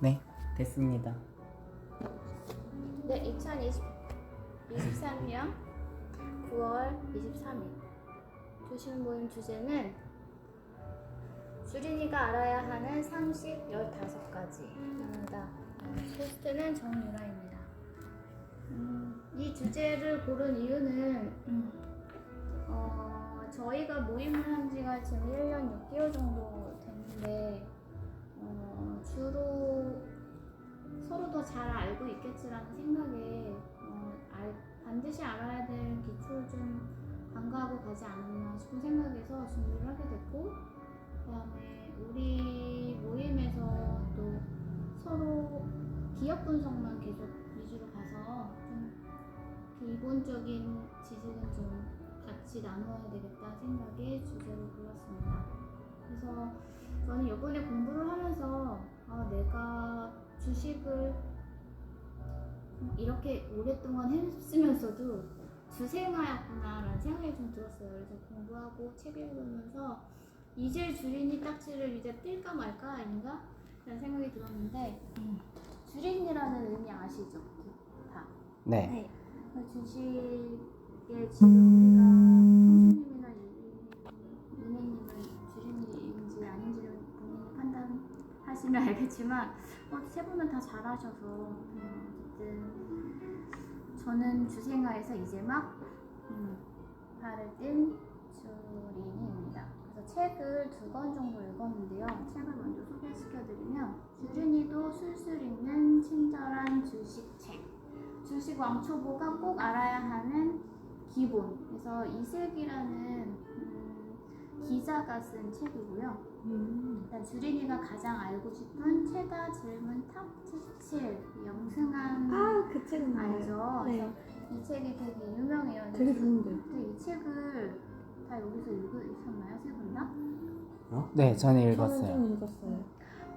네, 됐습니다. 네, 2023년 9월 23일 주식 모임 주제는 주린이가 알아야 하는 상식 15가지입니다. 호스트는 정유라입니다. 이 주제를 고른 이유는 저희가 모임을 한 지가 지금 1년 6개월 정도 됐는데 주로 서로 더 잘 알고 있겠지라는 생각에 반드시 알아야 될 기초를 좀 간과하고 가지 않았나 싶은 생각에서 준비를 하게 됐고, 그다음에 우리 모임에서 또 서로 기업 분석만 계속 위주로 가서 좀 기본적인 지식은 좀 같이 나눠야 되겠다 생각에 주제를 골랐습니다. 그래서 저는 이번에 공부를 하면서 내가 주식을 이렇게 오랫동안 했으면서도 주생아였구나라는 생각이 좀 들었어요. 그래서 공부하고 책 읽으면서 이제 주린이 딱지를 이제 띨까 말까 아닌가? 라는 생각이 들었는데 주린이라는 의미 아시죠? 다. 네. 주식의 지금 우리가 청춘님이나 이내님은 주린이인지 아닌지를 본인이 판단하시면 알겠지만 세 분은 다 잘하셔서 어쨌든 저는 주생아에서 이제 막 발을 뗀 주린이입니다. 그래서 책을 2권 정도 읽었는데요. 책을 먼저 소개시켜드리면 주린이도 술술 읽는 친절한 주식책, 주식 왕초보가 꼭 알아야 하는 기본. 그래서 이슬기라는 기자가 쓴 책이고요. 일단 주린이가 가장 알고 싶은 최다 질문 탑 77 영승한 그 책은 알죠? 네. 이 책이 되게 유명해요. 되게 좋은데. 근데 이 책을 다 여기서 읽으셨나요? 세 분 다? 네, 저는 저는 읽었어요. 좀 읽었어요.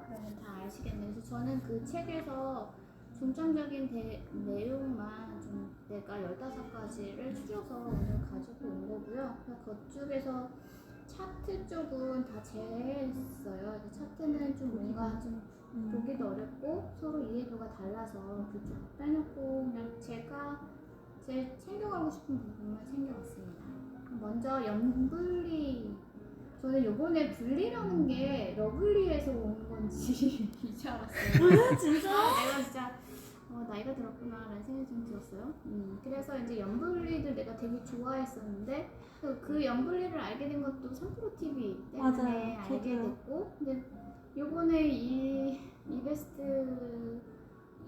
그러면 다 아시겠네요. 그래서 저는 그 책에서 중점적인 내용만 좀 내가 15가지를 추려서 오늘 가지고 온 거고요. 그쪽에서 차트 쪽은 다 제했어요. 차트는 좀 뭔가 좀 보기도 어렵고 서로 이해도가 달라서 그쪽 빼놓고 그냥 제가 제일 챙겨가고 싶은 부분만 챙겨왔습니다. 먼저 연분리. 저는 요번에 분리라는 게 러블리에서 온 건지 이제 알았어요. 진짜? 내가 진짜 나이가 들었구나 라는 생각이 좀 들었어요. 그래서 이제 연분리들 내가 되게 좋아했었는데 그 연분리를 알게 된 것도 3프로TV 때문에 맞아요. 알게 저도요. 됐고, 근데 요번에 이베스트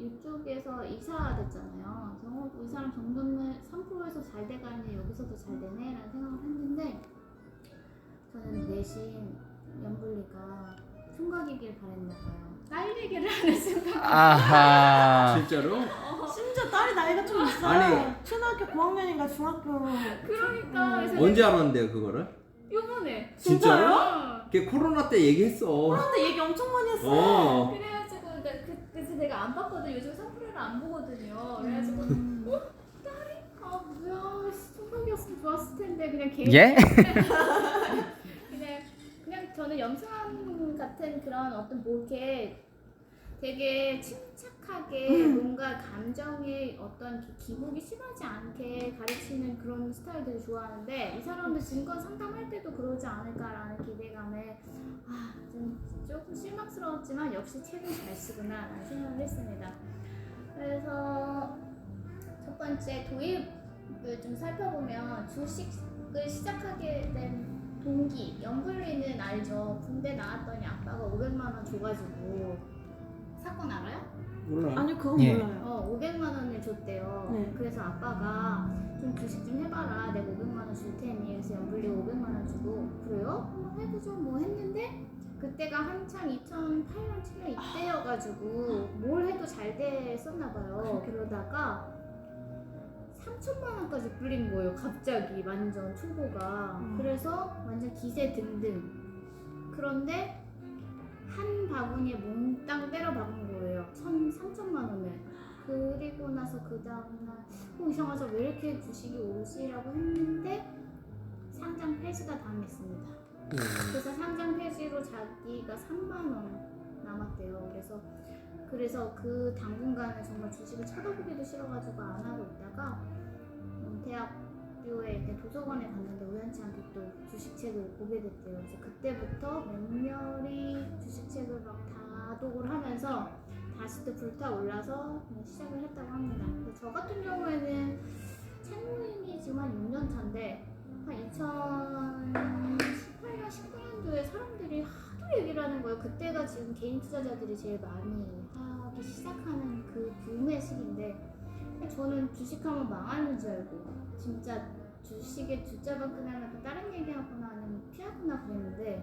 이쪽에서 이사됐잖아요. 그래서 이 사람 정도면 3프로에서 잘 돼가니 여기서도 잘 되네 라는 생각을 했는데, 저는 내심 연분리가 총각이길 바랬나봐요. 딸 얘기를 하는 순간 아하. 진짜로? 심지어 딸이 나이가 좀 있어요. 아니. 초등학교 고학년인가 중학교. 그러니까 그래서 언제 알았는데요 그거를? 요번에 진짜요? 걔 코로나 때 얘기했어. 근데 얘기 엄청 많이 했어요. 어. 그래가지고 그래서 내가 안 봤거든. 요즘 3프로를 안 보거든요. 그래가지고 딸이 뭐야 총각이었으면 좋았을 텐데 그냥 걔 예? 그냥 저는 염승한 같은 그런 어떤 뭐 이렇게 되게 침착하게 뭔가 감정의 어떤 기복이 심하지 않게 가르치는 그런 스타일 되게 좋아하는데, 이 사람도 증권 상담할 때도 그러지 않을까라는 기대감에 좀 조금 실망스러웠지만 역시 책은 잘 쓰구나 라는 생각을 했습니다. 그래서 첫 번째 도입을 좀 살펴보면 주식을 시작하게 된 동기, 연분리는 알죠. 군대 나왔더니 아빠가 500만 원 줘가지고 사건 알아요? 몰라. 아니 그건 예. 몰라요. 500만 원을 줬대요. 네. 그래서 아빠가 좀 주식 좀 해봐라. 내가 500만 원 줄 테니. 그래서 연분리 500만 원 주고, 그래요? 해보죠 뭐 했는데, 그때가 한창 2008년 7년 이때여가지고 뭘 해도 잘 됐었나 봐요. 그러다가 3천만 원까지 불린 거예요. 갑자기 완전 초보가. 그래서 완전 기세 등등. 그런데 한 바구니에 몽땅 때려 박은 거예요. 3천만 원을. 그리고 나서 그 다음날 이상하죠. 왜 이렇게 주식이 오르지라고 했는데 상장 폐지가 당했습니다. 그래서 상장 폐지로 자기가 3만 원 남았대요. 그래서 그래서 그 당분간은 정말 주식을 쳐다보기도 싫어가지고 안 하고 있다가 대학교에 이렇게 도서관에 갔는데 우연치 않게 또 주식책을 보게 됐대요. 그래서 그때부터 맹렬히 주식책을 막 다독을 하면서 다시 또 불타올라서 시작을 했다고 합니다. 저 같은 경우에는 책 모임이 지금 한 6년 차인데 한 2018년, 19년도에 사람들이 하도 얘기를 하는 거예요. 그때가 지금 개인 투자자들이 제일 많이 하기 시작하는 그 붐의 시기인데 저는 주식하면 망하는 줄 알고 진짜 주식에 숫자만 끊으면 또 다른 얘기하거나 아니면 피하거나 그랬는데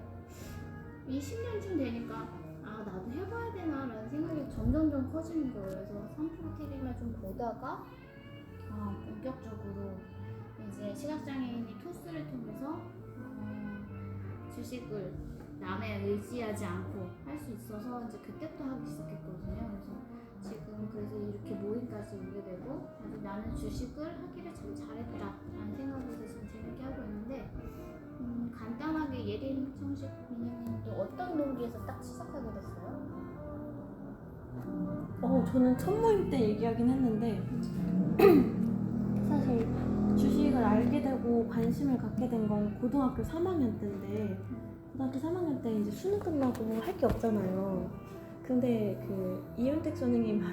20년쯤 되니까 아 나도 해봐야 되나 라는 생각이 점점 커지는 거예요. 그래서 3프로 TV만 좀 보다가 본격적으로 이제 시각장애인이 토스를 통해서 주식을 남에 의지하지 않고 할 수 있어서 이제 그때부터 하기 시작했거든요. 그래서 이렇게 모임까지 오게 되고 아주 나는 주식을 하기를 참 잘했다라는 생각으로 지금 재밌게 하고 있는데 간단하게 예린 청식 민영님도 어떤 동기에서 딱 시작하게 됐어요? 저는 첫 모임 때 얘기하긴 했는데 사실 주식을 알게 되고 관심을 갖게 된 건 고등학교 3학년 때인데 고등학교 3학년 때 이제 수능 끝나고 할 게 없잖아요. 근데 그 이윤택 선생님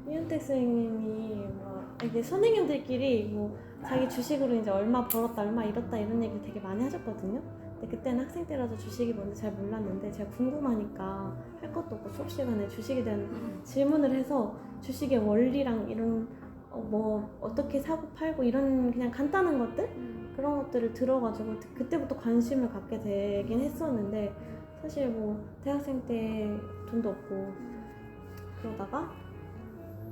이윤택 선생님이 막 이게 선생님들끼리 뭐 자기 주식으로 이제 얼마 벌었다 얼마 잃었다 이런 얘기 되게 많이 하셨거든요. 근데 그때는 학생 때라서 주식이 뭔지 잘 몰랐는데 제가 궁금하니까 할 것도 없고 수업 시간에 주식에 대한 질문을 해서 주식의 원리랑 이런 뭐 어떻게 사고 팔고 이런 그냥 간단한 것들 그런 것들을 들어가지고 그때부터 관심을 갖게 되긴 했었는데 사실 뭐 대학생 때 돈도 없고 그러다가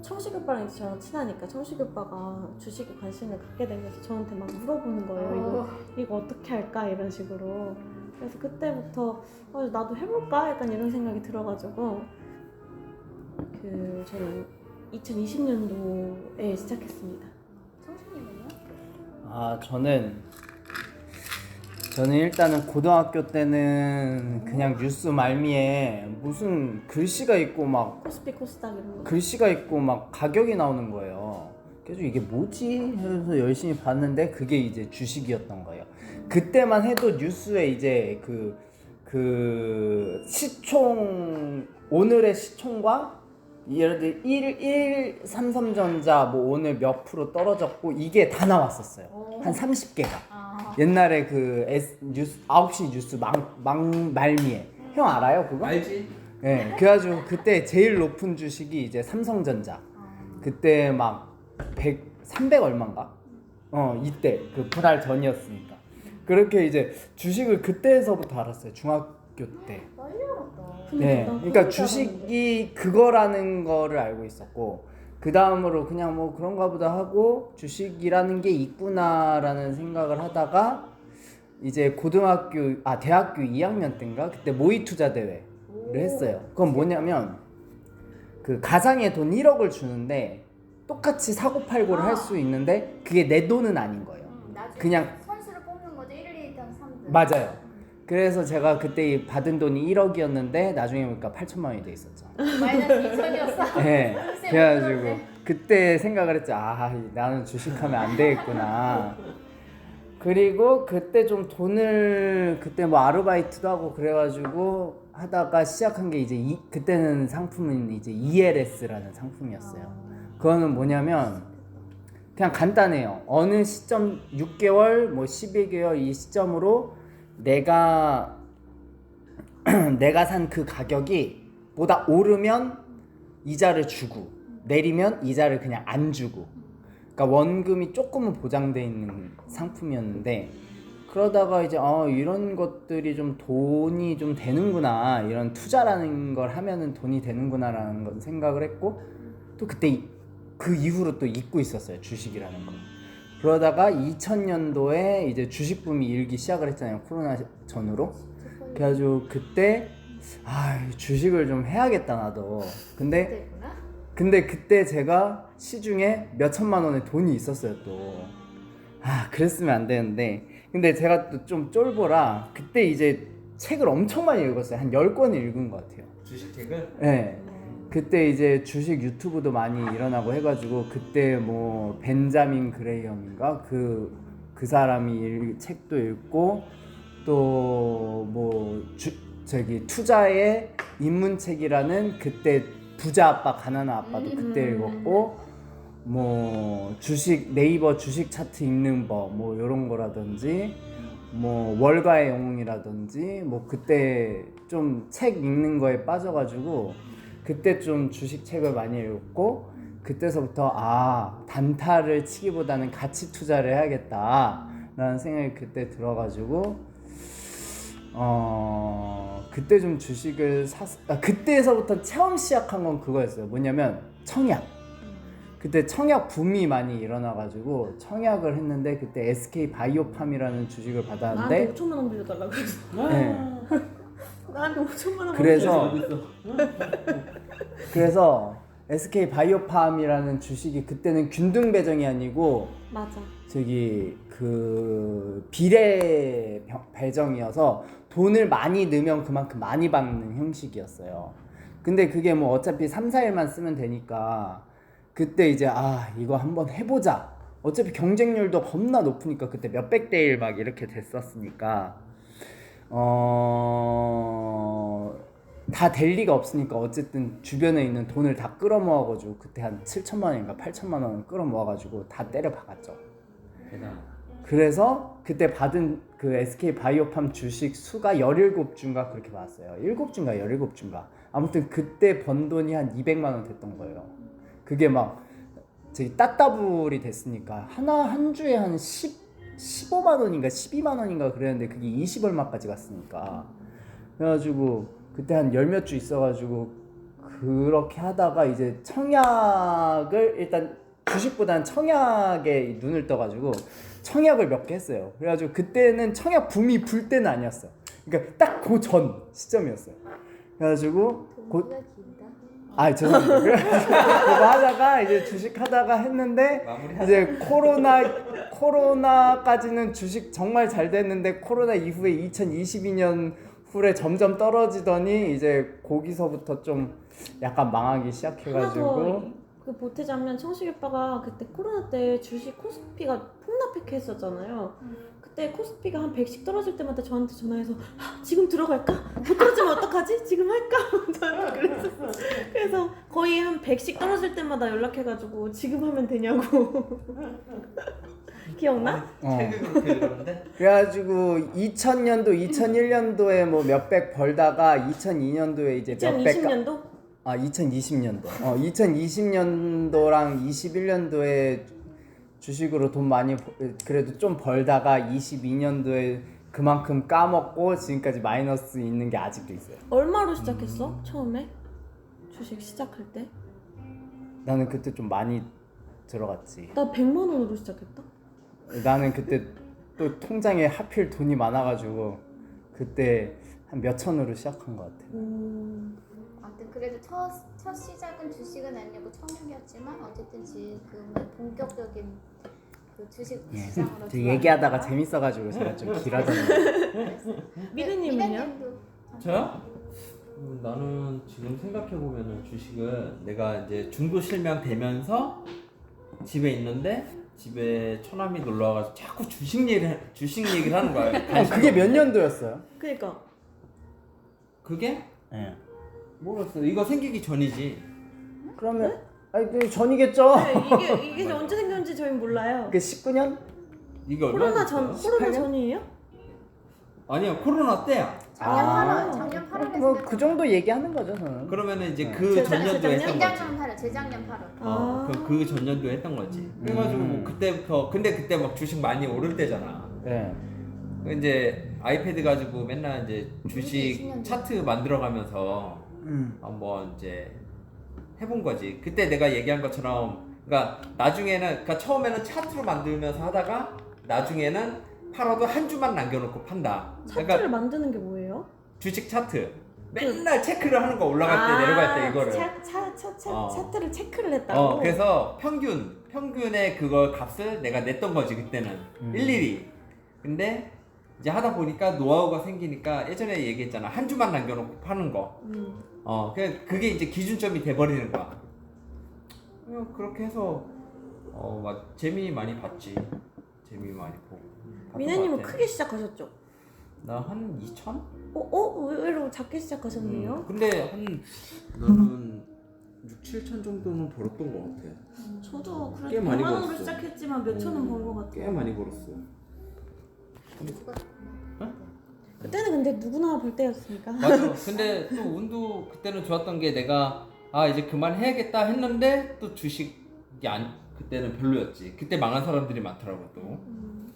청식 오빠랑 이제 저랑 친하니까 청식 오빠가 주식에 관심을 갖게 되면서 저한테 막 물어보는 거예요. 이거 어떻게 할까 이런 식으로. 그래서 그때부터 나도 해볼까 약간 이런 생각이 들어가지고 저는 2020년도에 시작했습니다. 청식님은요? 저는 일단은 고등학교 때는 그냥 뉴스 말미에 무슨 글씨가 있고 막 코스피 코스닥 이런 거. 글씨가 있고 막 가격이 나오는 거예요. 그래서 이게 뭐지? 해서 열심히 봤는데 그게 이제 주식이었던 거예요. 그때만 해도 뉴스에 이제 그 시총 오늘의 시총과 예를 들어 133전자 뭐 오늘 몇 프로 떨어졌고 이게 다 나왔었어요. 한 30개가. 옛날에 그 뉴스 9시 뉴스 말미에 형 알아요 그거? 알지? 네, 그래가지고 그때 제일 높은 주식이 이제 삼성전자. 그때 막 300 얼마인가? 이때 그 분할 전이었으니까. 그렇게 이제 주식을 그때서부터 알았어요. 중학교 때. 빨리 알았다. 네, 그러니까 주식이 그거라는 거를 알고 있었고 그 다음으로 그냥 뭐 그런가 보다 하고 주식이라는 게 있구나라는 생각을 하다가 이제 대학교 2학년 때인가 그때 모의 투자 대회를 했어요. 그건 뭐냐면 그 가상의 돈 1억을 주는데 똑같이 사고 팔고를 할 수 있는데 그게 내 돈은 아닌 거예요. 그냥 선수를 뽑는 거죠. 1, 2등, 3등. 맞아요. 그래서 제가 그때 받은 돈이 1억이었는데 나중에 보니까 8천만 원이 돼 있었죠. 마이너스 2천이었어. 네. 그래가지고 그때 생각을 했죠. 나는 주식하면 안 되겠구나. 그리고 그때 좀 돈을 그때 뭐 아르바이트도 하고 그래가지고 하다가 시작한 게 이제 그때는 상품은 이제 ELS라는 상품이었어요. 그거는 뭐냐면 그냥 간단해요. 어느 시점 6개월 뭐 12개월 이 시점으로 내가 산 그 가격이 보다 오르면 이자를 주고 내리면 이자를 그냥 안 주고 그러니까 원금이 조금은 보장돼 있는 상품이었는데 그러다가 이제 이런 것들이 좀 돈이 좀 되는구나 이런 투자라는 걸 하면은 돈이 되는구나라는 건 생각을 했고 또 그때 그 이후로 또 잊고 있었어요 주식이라는 거. 그러다가 2000년도에 이제 주식 붐이 일기 시작을 했잖아요 코로나 전후로. 그래가지고 그때 주식을 좀 해야겠다 나도. 근데 그때 제가 시중에 몇 천만 원의 돈이 있었어요 또. 그랬으면 안 되는데 근데 제가 또 좀 쫄보라 그때 이제 책을 엄청 많이 읽었어요. 한 10권을 읽은 것 같아요. 주식책을? 네. 그때 이제 주식 유튜브도 많이 일어나고 해가지고 그때 뭐 벤자민 그레이엄인가 그 사람이 책도 읽고 또 뭐 저기 투자의 입문책이라는 그때 부자 아빠 가난한 아빠도 그때 읽었고 뭐 주식 네이버 주식 차트 읽는 법 뭐 이런 거라든지 뭐 월가의 영웅이라든지 뭐 그때 좀 책 읽는 거에 빠져가지고 그때 좀 주식 책을 많이 읽었고 그때서부터 아 단타를 치기보다는 가치 투자를 해야겠다라는 생각이 그때 들어가지고 그때 좀 주식을 그때서부터 처음 시작한 건 그거였어요. 뭐냐면 청약. 그때 청약 붐이 많이 일어나가지고 청약을 했는데 그때 SK 바이오팜이라는 주식을 나한테 받았는데 5천만 원 빌려달라고 했어. 네. 나한테 5천만 원 그래서 SK 바이오팜이라는 주식이 그때는 균등 배정이 아니고 맞아. 저기 그 비례 배정이어서 돈을 많이 넣으면 그만큼 많이 받는 형식이었어요. 근데 그게 뭐 어차피 3, 4일만 쓰면 되니까 그때 이제 아 이거 한번 해보자. 어차피 경쟁률도 겁나 높으니까 그때 몇백 대 1 막 이렇게 됐었으니까 다 될 리가 없으니까 어쨌든 주변에 있는 돈을 다 끌어모아가지고 그때 한 7천만 원인가 8천만 원 끌어모아가지고 다 때려 박았죠. 그래서 그때 받은 그 SK 바이오팜 주식 수가 17주인가 그렇게 받았어요. 7주인가 17주인가 아무튼 그때 번 돈이 한 200만 원 됐던 거예요. 그게 막 저기 따따블이 됐으니까 한 주에 한 15만 원인가 12만 원인가 그랬는데 그게 20 얼마까지 갔으니까 그래가지고 그때 한 열 몇 주 있어가지고 그렇게 하다가 이제 청약을 일단 주식보다는 청약에 눈을 떠가지고 청약을 몇 개 했어요. 그래가지고 그때는 청약 붐이 불 때는 아니었어. 그러니까 딱 그 전 시점이었어요. 그래가지고 동기가 길다. 아 죄송합니다. 그래가지고 그거 하다가 이제 주식 하다가 했는데 이제 코로나까지는 주식 정말 잘 됐는데 코로나 이후에 2022년 후에 점점 떨어지더니 이제 거기서부터 좀 약간 망하기 시작해가지고 그 보태자면 청식이 오빠가 그때 코로나 때 주식 코스피가 폭락했었잖아요. 그때 코스피가 한 100씩 떨어질 때마다 저한테 전화해서 지금 들어갈까? 못 떨어지면 어떡하지? 지금 할까? 저한테 그랬었어. 그래서 거의 한 100씩 떨어질 때마다 연락해가지고 지금 하면 되냐고. 기억나? 책을 그렇게 읽었는데? 그래가지고 2000년도 2001년도에 뭐 몇백 벌다가 2002년도에 이제 몇백 2020년도? 2020년도 2020년도랑 21년도에 주식으로 돈 많이 그래도 좀 벌다가 22년도에 그만큼 까먹고 지금까지 마이너스 있는 게 아직도 있어요. 얼마로 시작했어? 처음에? 주식 시작할 때? 나는 그때 좀 많이 들어갔지. 나 100만 원으로 시작했다. 나는 그때 또 통장에 하필 돈이 많아가지고 그때 한 몇 천으로 시작한 것 같아. 아무튼 그래도 첫 시작은 주식은 아니고 청약이었지만 어쨌든 지금은 본격적인 그 주식 시장으로 얘기하다가 재밌어가지고 제가 좀 길어졌는데. 미르님은요? 저요? 나는 지금 생각해보면은 주식은 내가 이제 중도 실명 되면서 집에 있는데 집에 처남이 놀러 와가지고 자꾸 주식 얘기를 하는 거야. 그게 몇 년도였어요? 그니까 그게? 예. 모르겠어. 이거 생기기 전이지. 그러면 아니 그 전이겠죠. 네, 이게 언제 생겼는지 저희 몰라요. 그 19년? 이게 얼마 코로나18년? 전이에요? 아니야, 코로나 때야. 작년 8월에 뭐 그 정도 얘기하는 거죠 저는. 그러면은 이제 네. 그 전년도에 했던 거지. 재작년 8월. 그 전년도에 했던 거지. 그래가지고 뭐 그때부터 근데 그때 막 주식 많이 오를 때잖아. 네. 이제 아이패드 가지고 맨날 이제 주식 20년 차트 만들어가면서 한번 이제 해본 거지. 그때 내가 얘기한 것처럼, 그러니까 나중에는, 그러니까 처음에는 차트로 만들면서 하다가 나중에는 팔아도 한 주만 남겨놓고 판다. 차트를 그러니까 만드는 게 뭐예요? 주식 차트 맨날 체크를 하는 거, 올라갈 때 내려갈 때 이거를. 차트를 체크를 했다고? 그래서 평균의 그걸 값을 내가 냈던 거지 그때는. 일일이. 근데 이제 하다 보니까 노하우가 생기니까 예전에 얘기했잖아, 한 주만 남겨놓고 파는 거. 그냥 그게 이제 기준점이 돼버리는 거야. 그냥 그렇게 해서 막 재미 많이 봤지. 재미 많이 보고. 봤던 미네님은 것 같아. 크게 시작하셨죠? 나 한 2천? 의외로 작게 시작하셨네요. 근데 나는 6, 7천 정도는 벌었던 것 같아. 저도 꽤 그래도 많이 100만 원으로 벌었어. 시작했지만 몇 천은 번 것 같아요. 꽤 많이 벌었어. 그때는 근데 누구나 벌 때였으니까. 맞아. 근데 또 운도 그때는 좋았던 게 내가 이제 그만해야겠다 했는데 또 주식이 그때는 별로였지. 그때 망한 사람들이 많더라고 또.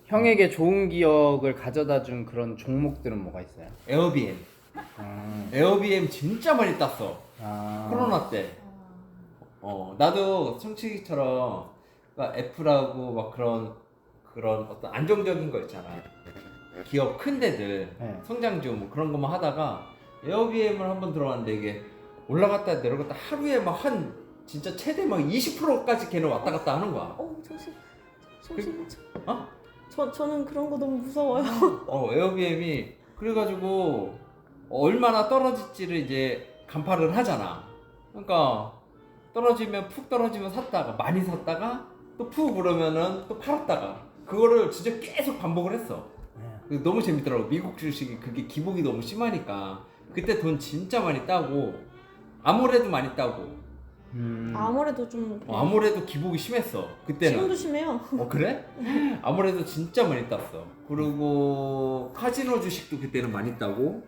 형에게 좋은 기억을 가져다 준 그런 종목들은 뭐가 있어요? 에어비엠. 에어비엠 진짜 많이 땄어. 아. 코로나 때. 나도 청치기처럼 그러니까 애플하고 막 그런 어떤 안정적인 거 있잖아. 기업 큰 데들 네. 성장주 뭐 그런 것만 하다가 에어비엠을 한번 들어갔는데 이게 올라갔다 내려갔다 하루에 막 진짜 최대 막 20%까지 걔는 왔다 갔다 하는 거야. 정신. 어? 저는 그런 거 너무 무서워요. 에어비엠이 그래가지고 얼마나 떨어질지를 이제 간파를 하잖아. 그러니까 푹 떨어지면 샀다가 많이 샀다가 또 푹 오르면은 또 팔았다가 그거를 진짜 계속 반복을 했어. 너무 재밌더라고. 미국 주식이 그게 기복이 너무 심하니까 그때 돈 진짜 많이 따고 아무래도 많이 따고 아무래도 좀 아무래도 기복이 심했어 그때는. 지금도 심해요. 그래? 아무래도 진짜 많이 땄어. 그리고 카지노 주식도 그때는 많이 따고.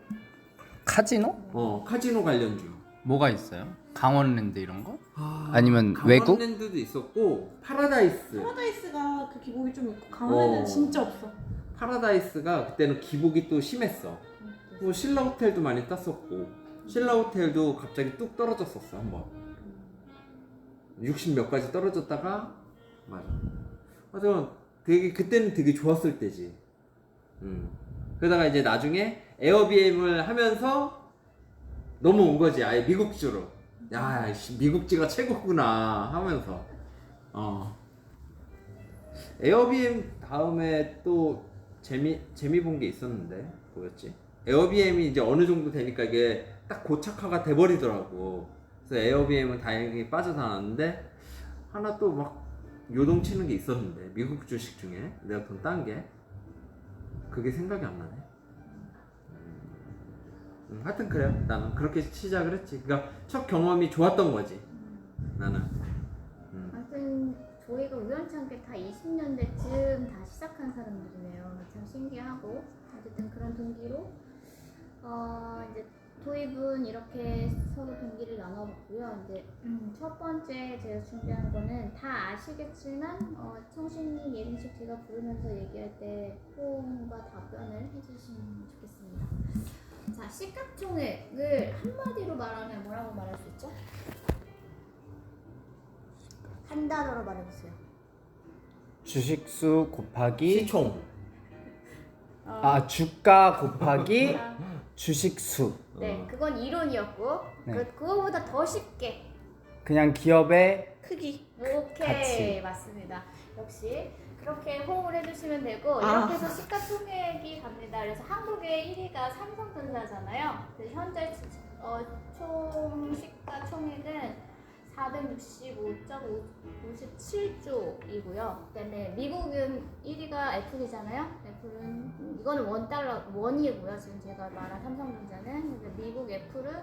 카지노? 카지노 관련주. 뭐가 있어요? 강원랜드 이런 거? 아니면 외국? 강원랜드도 있었고 파라다이스. 파라다이스가 그 기복이 좀 있고 강원에는 진짜 없어. 파라다이스가 그때는 기복이 또 심했어. 뭐 신라호텔도 많이 땄었고 신라호텔도 갑자기 뚝 떨어졌었어 한번. 60 몇 가지 떨어졌다가 맞아. 그때는 되게 좋았을 때지. 그러다가 이제 나중에 에어비엠을 하면서 넘어온 거지. 아예 미국주로. 야, 미국지가 최고구나 하면서. 에어비엠 다음에 또 재미 본 게 있었는데 뭐였지? 에어비엠이 이제 어느 정도 되니까 이게 딱 고착화가 돼버리더라고. 그래서 에어비엠은 다행히 빠져나왔는데 하나 또 막 요동치는 게 있었는데 미국 주식 중에 내가 돈 딴 게 그게 생각이 안 나네. 하여튼 그래요. 나는 그렇게 시작을 했지. 그러니까 첫 경험이 좋았던 거지. 나는. 아무튼 저희가 우연찮게 다 20년대쯤 다 시작한 사람들이네요. 참 신기하고 어쨌든 그런 동기로 이제 도입은 이렇게 서로 동기를 나눠봤고요. 이제 첫 번째 제가 준비한 거는 다 아시겠지만 청신님, 예린씨 제가 부르면서 얘기할 때 호응과 답변을 해주시면 좋겠습니다. 자, 시가총액을 한마디로 말하면 뭐라고 말할 수 있죠? 한 단어로 말해보세요. 주식수 곱하기 시총. 주가 곱하기 주식수. 네, 그건 이론이었고 네. 그거보다 더 쉽게. 그냥 기업의 크기. 오케이, 가치. 맞습니다. 역시 그렇게 호응을 해주시면 되고 이렇게 해서 시가총액이 갑니다. 그래서 한국의 1위가 삼성전자잖아요. 그래서 현재 총 시가총액은 465.57조이고요. 그다음에 미국은 1위가 애플이잖아요. 애플은 이거는 원이고요. 지금 제가 말한 삼성전자는 그래서 미국 애플은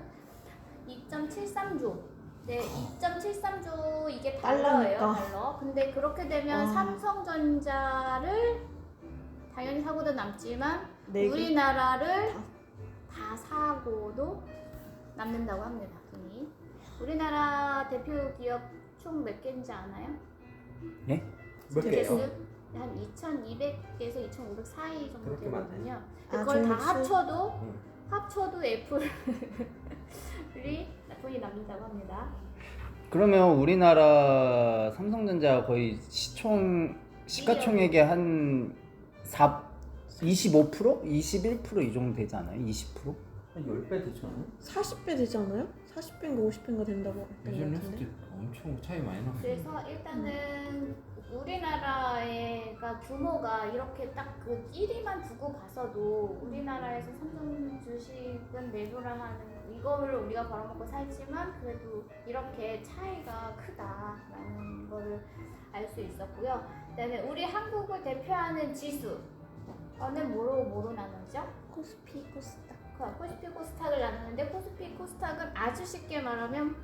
2.73조. 네, 2.73조 이게 달러예요. 달러니까. 달러. 근데 그렇게 되면 삼성전자를 당연히 사고도 남지만 네 개. 우리나라를 다 사고도 남는다고 합니다. 돈이. 우리나라 대표 기업 총 몇 개인지 아나요? 예? 몇 개요? 한 2,200개에서 2,500 사이 정도 그렇게 되거든요. 많네. 그걸 다 종목수? 합쳐도 애플이 돈이 남는다고 합니다. 그러면 우리나라 삼성전자 거의 시가총액의 한 25%? 21% 이 정도 되지 않아요? 20%? 한 10배 되지 않아? 40배 되지 않아요? 40배인가 50배인가 된다고 했던 것 예전에 했을 같은데. 때 엄청 차이 많이 났어. 그래서 일단은 우리나라가 규모가 이렇게 딱 그 1위만 두고 봐서도 우리나라에서 삼성 주식은 내부라 하는 이거를 우리가 벌어먹고 살지만 그래도 이렇게 차이가 크다라는 거를 알 수 있었고요. 그다음에 우리 한국을 대표하는 지수는 뭐로 나누죠? 코스피, 코스닥. 코스피 코스닥을 나누는데 코스피 코스닥은 아주 쉽게 말하면